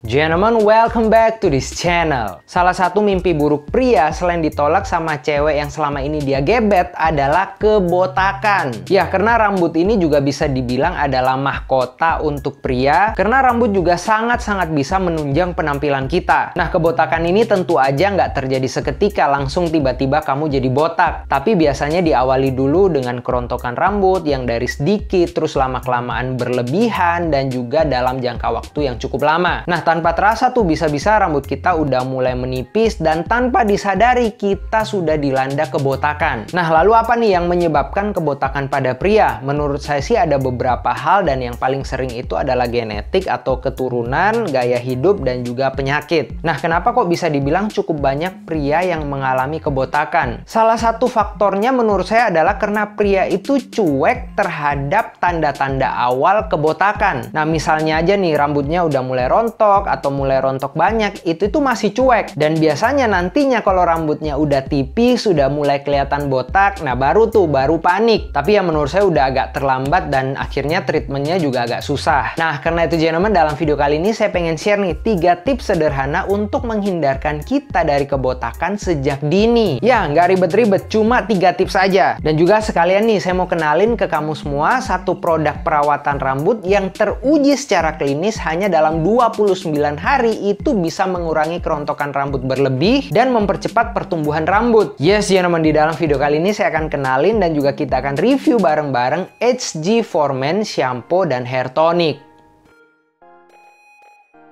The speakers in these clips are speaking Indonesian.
Gentlemen, welcome back to this channel. Salah satu mimpi buruk pria selain ditolak sama cewek yang selama ini dia gebet adalah kebotakan. Ya, karena rambut ini juga bisa dibilang adalah mahkota untuk pria, karena rambut juga sangat-sangat bisa menunjang penampilan kita. Nah, kebotakan ini tentu aja nggak terjadi seketika langsung tiba-tiba kamu jadi botak. Tapi biasanya diawali dulu dengan kerontokan rambut yang dari sedikit, terus lama-kelamaan berlebihan, dan juga dalam jangka waktu yang cukup lama. Nah, tanpa terasa tuh bisa-bisa rambut kita udah mulai menipis dan tanpa disadari kita sudah dilanda kebotakan. Nah, lalu apa nih yang menyebabkan kebotakan pada pria? Menurut saya sih ada beberapa hal dan yang paling sering itu adalah genetik atau keturunan, gaya hidup, dan juga penyakit. Nah, kenapa kok bisa dibilang cukup banyak pria yang mengalami kebotakan? Salah satu faktornya menurut saya adalah karena pria itu cuek terhadap tanda-tanda awal kebotakan. Nah, misalnya aja nih rambutnya udah mulai rontok atau mulai rontok banyak, itu masih cuek. Dan biasanya nantinya kalau rambutnya udah tipis, sudah mulai kelihatan botak, nah baru panik. Tapi ya menurut saya udah agak terlambat dan akhirnya treatmentnya juga agak susah. Nah, karena itu gentlemen, dalam video kali ini saya pengen share nih 3 tips sederhana untuk menghindarkan kita dari kebotakan sejak dini. Ya, nggak ribet-ribet, cuma 3 tips aja. Dan juga sekalian nih saya mau kenalin ke kamu semua satu produk perawatan rambut yang teruji secara klinis hanya dalam 29 hari itu bisa mengurangi kerontokan rambut berlebih dan mempercepat pertumbuhan rambut. Yes, gentlemen, di dalam video kali ini saya akan kenalin dan juga kita akan review bareng-bareng HG for Men Shampoo dan Hair Tonic.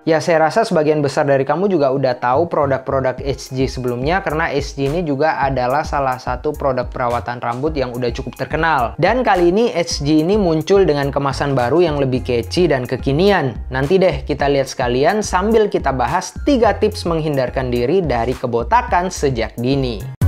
Ya, saya rasa sebagian besar dari kamu juga udah tahu produk-produk HG sebelumnya, karena HG ini juga adalah salah satu produk perawatan rambut yang udah cukup terkenal. Dan kali ini HG ini muncul dengan kemasan baru yang lebih catchy dan kekinian. Nanti deh kita lihat sekalian sambil kita bahas 3 tips menghindarkan diri dari kebotakan sejak dini.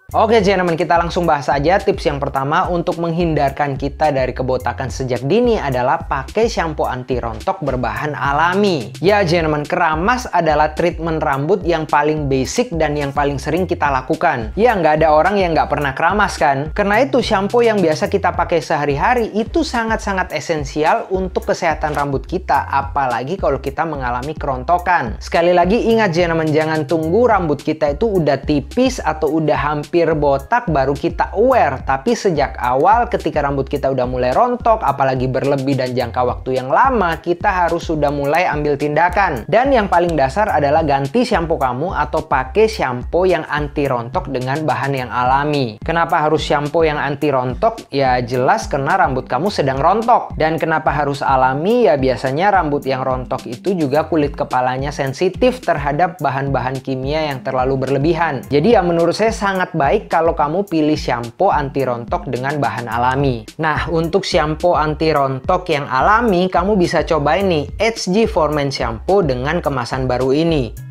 Oke gentlemen, kita langsung bahas aja. Tips yang pertama untuk menghindarkan kita dari kebotakan sejak dini adalah pakai shampoo anti rontok berbahan alami. Ya gentlemen, keramas adalah treatment rambut yang paling basic dan yang paling sering kita lakukan. Ya, nggak ada orang yang nggak pernah keramas kan? Karena itu shampoo yang biasa kita pakai sehari-hari itu sangat-sangat esensial untuk kesehatan rambut kita, apalagi kalau kita mengalami kerontokan. Sekali lagi ingat gentlemen, jangan tunggu rambut kita itu udah tipis atau udah hampir botak baru kita aware, tapi sejak awal ketika rambut kita udah mulai rontok, apalagi berlebih dan jangka waktu yang lama, kita harus sudah mulai ambil tindakan. Dan yang paling dasar adalah ganti shampoo kamu atau pakai shampoo yang anti rontok dengan bahan yang alami. Kenapa harus shampoo yang anti rontok? Ya jelas karena rambut kamu sedang rontok. Dan kenapa harus alami? Ya biasanya rambut yang rontok itu juga kulit kepalanya sensitif terhadap bahan-bahan kimia yang terlalu berlebihan. Jadi ya menurut saya sangat baik kalau kamu pilih shampoo anti rontok dengan bahan alami. Nah, untuk shampoo anti rontok yang alami, kamu bisa cobain nih HG for Men Shampoo dengan kemasan baru ini.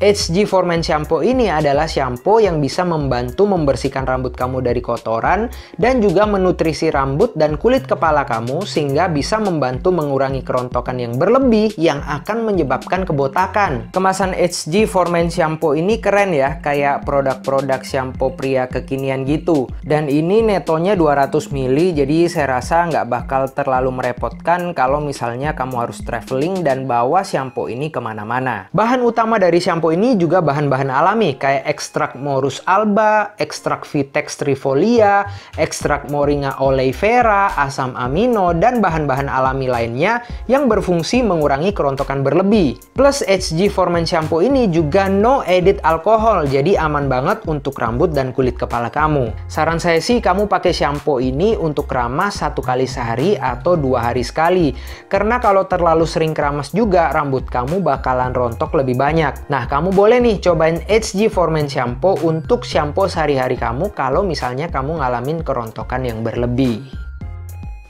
HG for Men Shampoo ini adalah shampoo yang bisa membantu membersihkan rambut kamu dari kotoran dan juga menutrisi rambut dan kulit kepala kamu sehingga bisa membantu mengurangi kerontokan yang berlebih yang akan menyebabkan kebotakan. Kemasan HG for Men Shampoo ini keren ya, kayak produk-produk shampoo pria kekinian gitu. Dan ini netonya 200 ml, jadi saya rasa nggak bakal terlalu merepotkan kalau misalnya kamu harus traveling dan bawa shampoo ini kemana-mana. Bahan utama dari shampoo ini juga bahan-bahan alami kayak ekstrak Morus alba, ekstrak Vitex trifolia, ekstrak Moringa oleifera, asam amino, dan bahan-bahan alami lainnya yang berfungsi mengurangi kerontokan berlebih. Plus HG for Men Shampoo ini juga no added alkohol, jadi aman banget untuk rambut dan kulit kepala kamu. Saran saya sih kamu pakai shampoo ini untuk keramas 1 kali sehari atau 2 hari sekali. Karena kalau terlalu sering keramas juga rambut kamu bakalan rontok lebih banyak. Nah, kamu boleh nih cobain HG for Men Shampoo untuk shampoo sehari-hari kamu kalau misalnya kamu ngalamin kerontokan yang berlebih.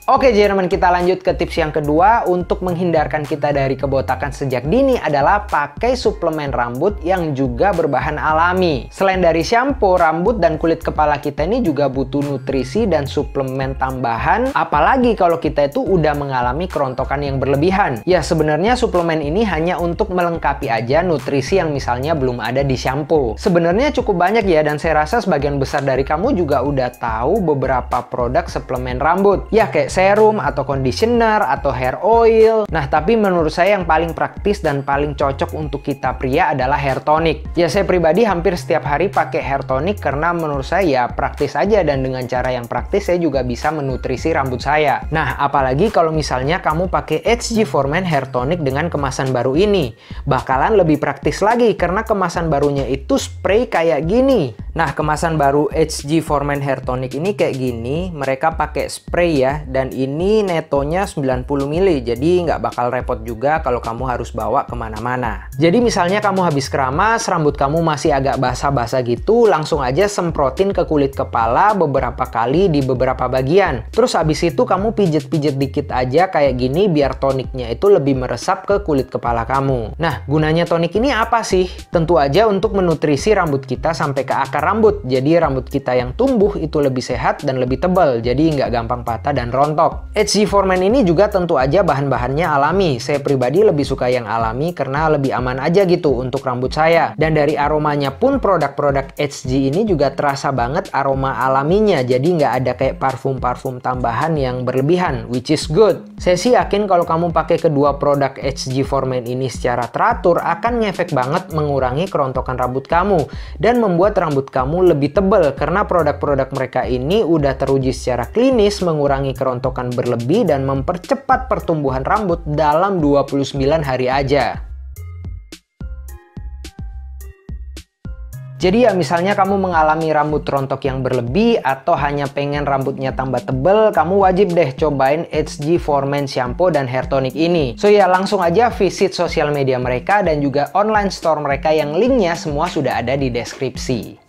Oke gentlemen, kita lanjut ke tips yang kedua untuk menghindarkan kita dari kebotakan sejak dini adalah pakai suplemen rambut yang juga berbahan alami. Selain dari shampoo, rambut dan kulit kepala kita ini juga butuh nutrisi dan suplemen tambahan, apalagi kalau kita itu udah mengalami kerontokan yang berlebihan. Ya sebenarnya suplemen ini hanya untuk melengkapi aja nutrisi yang misalnya belum ada di shampoo. Sebenarnya cukup banyak ya, dan saya rasa sebagian besar dari kamu juga udah tahu beberapa produk suplemen rambut. Ya kayak serum atau conditioner atau hair oil. Nah, tapi menurut saya yang paling praktis dan paling cocok untuk kita pria adalah hair tonic. Ya, saya pribadi hampir setiap hari pakai hair tonic karena menurut saya ya praktis aja, dan dengan cara yang praktis saya juga bisa menutrisi rambut saya. Nah, apalagi kalau misalnya kamu pakai HG For Men hair tonic dengan kemasan baru ini. Bakalan lebih praktis lagi karena kemasan barunya itu spray kayak gini. Nah, kemasan baru HG For Men hair tonic ini kayak gini. Mereka pakai spray ya, dan ini netonya 90 ml, jadi nggak bakal repot juga kalau kamu harus bawa kemana-mana. Jadi misalnya kamu habis keramas, rambut kamu masih agak basah-basah gitu, langsung aja semprotin ke kulit kepala beberapa kali di beberapa bagian. Terus habis itu kamu pijet-pijet dikit aja kayak gini biar toniknya itu lebih meresap ke kulit kepala kamu. Nah, gunanya tonik ini apa sih? Tentu aja untuk menutrisi rambut kita sampai ke akar rambut. Jadi rambut kita yang tumbuh itu lebih sehat dan lebih tebal, jadi nggak gampang patah dan rontok. HG For Men ini juga tentu aja bahan-bahannya alami. Saya pribadi lebih suka yang alami karena lebih aman aja gitu untuk rambut saya. Dan dari aromanya pun produk-produk HG ini juga terasa banget aroma alaminya. Jadi nggak ada kayak parfum-parfum tambahan yang berlebihan, which is good. Saya sih yakin kalau kamu pakai kedua produk HG For Men ini secara teratur akan ngefek banget mengurangi kerontokan rambut kamu dan membuat rambut kamu lebih tebal karena produk-produk mereka ini udah teruji secara klinis mengurangi kerontokan berlebih dan mempercepat pertumbuhan rambut dalam 29 hari aja. Jadi ya misalnya kamu mengalami rambut rontok yang berlebih atau hanya pengen rambutnya tambah tebel, kamu wajib deh cobain HG For Men shampoo dan hair tonic ini. So ya langsung aja visit sosial media mereka dan juga online store mereka yang linknya semua sudah ada di deskripsi.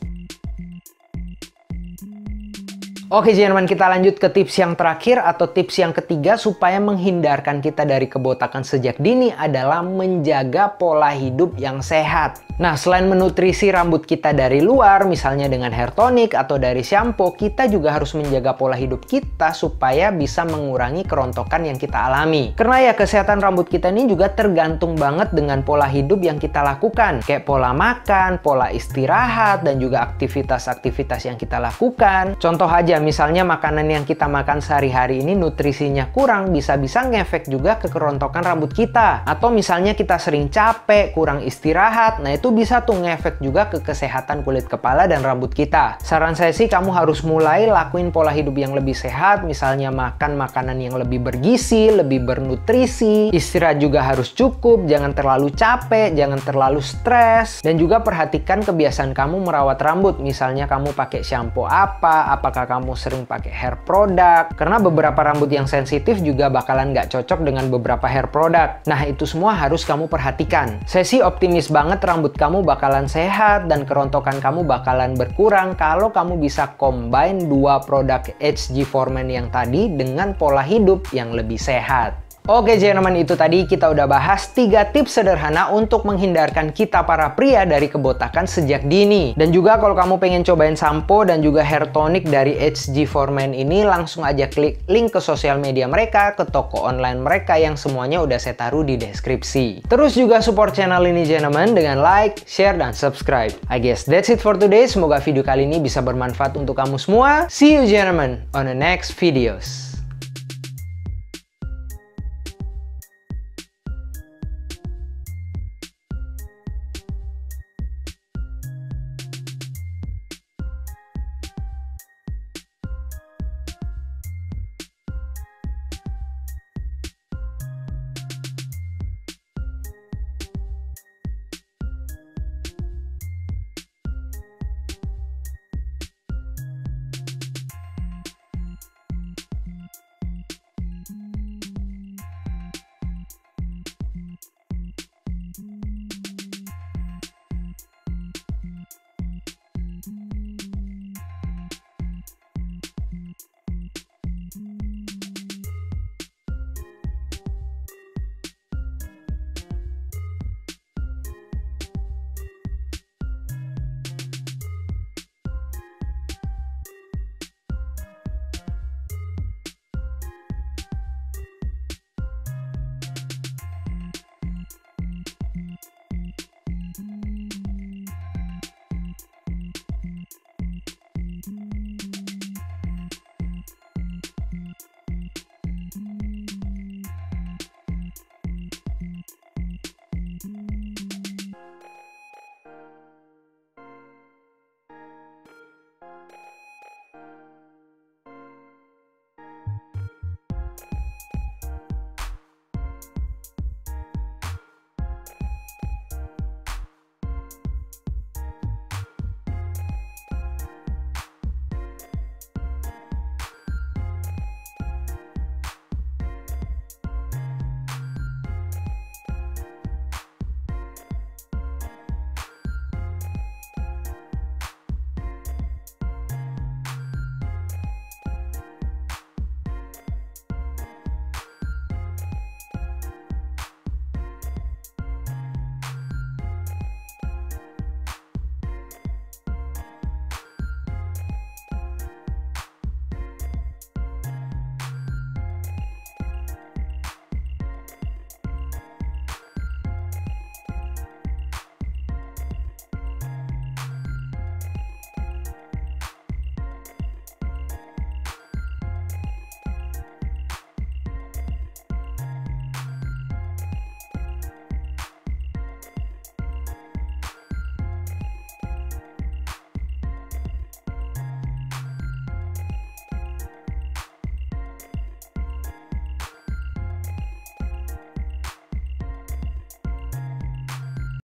Oke gentlemen, kita lanjut ke tips yang terakhir atau tips yang ketiga supaya menghindarkan kita dari kebotakan sejak dini adalah menjaga pola hidup yang sehat. Nah, selain menutrisi rambut kita dari luar, misalnya dengan hair tonic atau dari shampoo, kita juga harus menjaga pola hidup kita supaya bisa mengurangi kerontokan yang kita alami. Karena ya kesehatan rambut kita ini juga tergantung banget dengan pola hidup yang kita lakukan. Kayak pola makan, pola istirahat, dan juga aktivitas-aktivitas yang kita lakukan. Contoh aja, misalnya makanan yang kita makan sehari-hari ini nutrisinya kurang, bisa-bisa ngefek juga ke kerontokan rambut kita. Atau misalnya kita sering capek, kurang istirahat, nah itu bisa tuh ngefek juga ke kesehatan kulit kepala dan rambut kita. Saran saya sih kamu harus mulai lakuin pola hidup yang lebih sehat, misalnya makan makanan yang lebih bergizi, lebih bernutrisi, istirahat juga harus cukup, jangan terlalu capek, jangan terlalu stres, dan juga perhatikan kebiasaan kamu merawat rambut, misalnya kamu pakai shampoo apa, apakah kamu sering pakai hair product, karena beberapa rambut yang sensitif juga bakalan nggak cocok dengan beberapa hair product. Nah itu semua harus kamu perhatikan. Saya sih optimis banget rambut kamu bakalan sehat dan kerontokan kamu bakalan berkurang kalau kamu bisa combine dua produk HG For Men yang tadi dengan pola hidup yang lebih sehat. Oke gentlemen, itu tadi kita udah bahas 3 tips sederhana untuk menghindarkan kita para pria dari kebotakan sejak dini. Dan juga kalau kamu pengen cobain sampo dan juga hair tonic dari HG For Men ini, langsung aja klik link ke sosial media mereka, ke toko online mereka yang semuanya udah saya taruh di deskripsi. Terus juga support channel ini gentlemen dengan like, share, dan subscribe. I guess that's it for today. Semoga video kali ini bisa bermanfaat untuk kamu semua. See you gentlemen on the next videos.